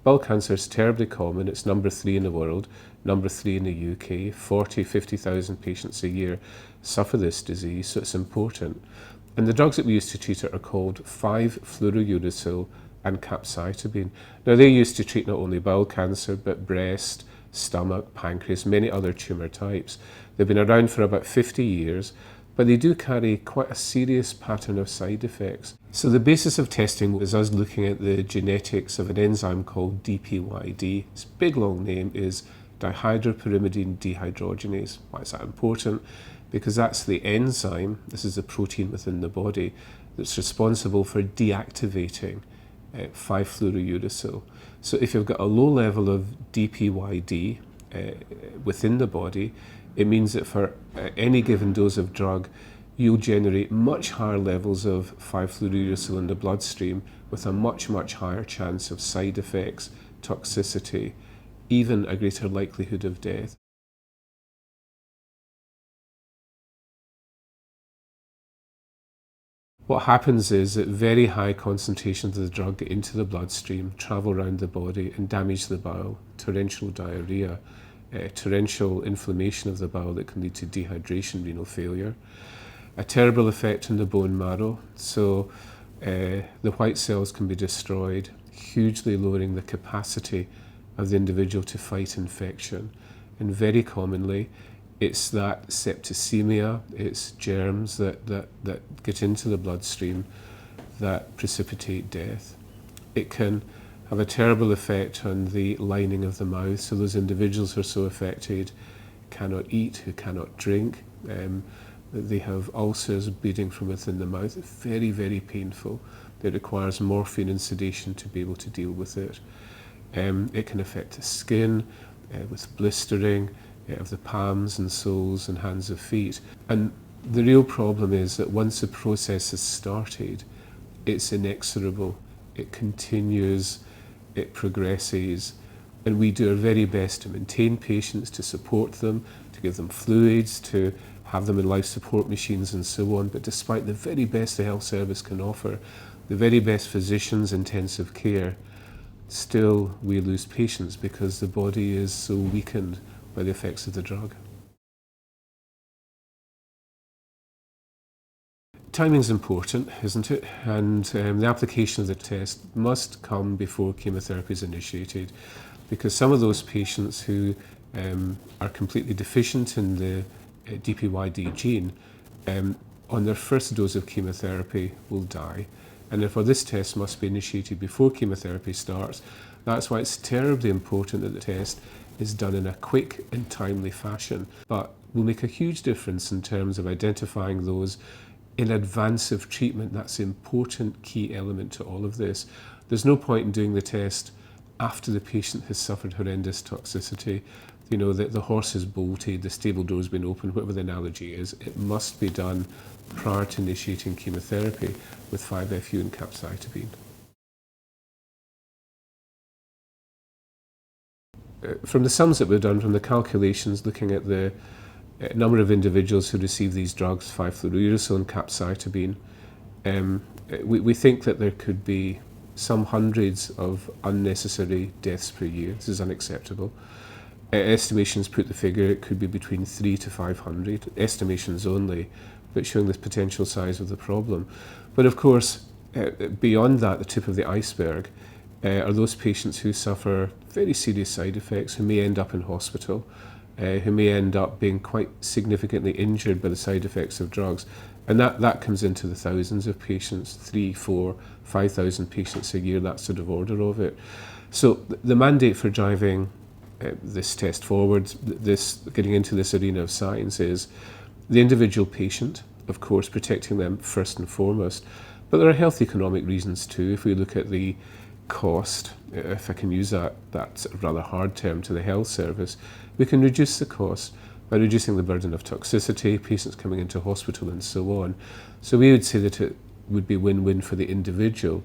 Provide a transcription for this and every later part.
Bowel cancer is terribly common. It's number 3 in the world, number 3 in the UK. 50,000 patients a year suffer this disease, so it's important. And the drugs that we use to treat it are called 5-fluorouracil and capecitabine. Now, they're used to treat not only bowel cancer, but breast, stomach, pancreas, many other tumour types. They've been around for about 50 years, but they do carry quite a serious pattern of side effects. So the basis of testing was us looking at the genetics of an enzyme called DPYD. Its big long name is dihydropyrimidine dehydrogenase. Why is that important? Because that's the enzyme, this is a protein within the body, that's responsible for deactivating 5-fluorouracil. So if you've got a low level of DPYD within the body, it means that for any given dose of drug, you'll generate much higher levels of 5-fluorouracil in the bloodstream with a much higher chance of side effects, toxicity, even a greater likelihood of death. What happens is that very high concentrations of the drug get into the bloodstream, travel around the body and damage the bowel, torrential diarrhea, torrential inflammation of the bowel that can lead to dehydration, renal failure. A terrible effect on the bone marrow, so the white cells can be destroyed, hugely lowering the capacity of the individual to fight infection. And very commonly, it's that septicemia, it's germs that get into the bloodstream that precipitate death. It can have a terrible effect on the lining of the mouth, so those individuals who are so affected cannot eat, who cannot drink, they have ulcers bleeding from within the mouth. It's very painful. It requires morphine and sedation to be able to deal with it. It can affect the skin with blistering of the palms and soles and hands and feet. And the real problem is that once the process has started, it's inexorable. It continues, it progresses, and we do our very best to maintain patients, to support them, to give them fluids, to have them in life support machines and so on. But despite the very best the health service can offer, the very best physicians, intensive care, still we lose patients because the body is so weakened by the effects of the drug. Timing's important, isn't it? And the application of the test must come before chemotherapy is initiated, because some of those patients who are completely deficient in the DPYD gene on their first dose of chemotherapy will die. And therefore this test must be initiated before chemotherapy starts. That's why it's terribly important that the test is done in a quick and timely fashion, but will make a huge difference in terms of identifying those in advance of treatment. That's the important key element to all of this. There's no point in doing the test after the patient has suffered horrendous toxicity. You know, the horse is bolted, the stable door's been opened, whatever the analogy is. It must be done prior to initiating chemotherapy with 5-FU and capecitabine. From the sums that we've done, from the calculations looking at the number of individuals who receive these drugs, 5-fluorouracil and capecitabine, we think that there could be some hundreds of unnecessary deaths per year. This is unacceptable. Estimations put the figure, it could be between 300 to 500, estimations only, but showing the potential size of the problem. But of course, beyond that, the tip of the iceberg, are those patients who suffer very serious side effects, who may end up in hospital, who may end up being quite significantly injured by the side effects of drugs. And that comes into the thousands of patients, 3,000, 4,000, 5,000 patients a year, that sort of order of it. So the mandate for driving this test forward, getting into this arena of science, is the individual patient, of course, protecting them first and foremost. But there are health economic reasons too. If we look at the cost, if I can use that rather hard term, to the health service, we can reduce the cost by reducing the burden of toxicity, patients coming into hospital and so on. So we would say that it would be win-win for the individual,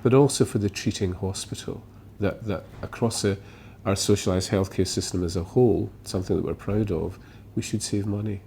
but also for the treating hospital, that across our socialised healthcare system as a whole, something that we're proud of, we should save money.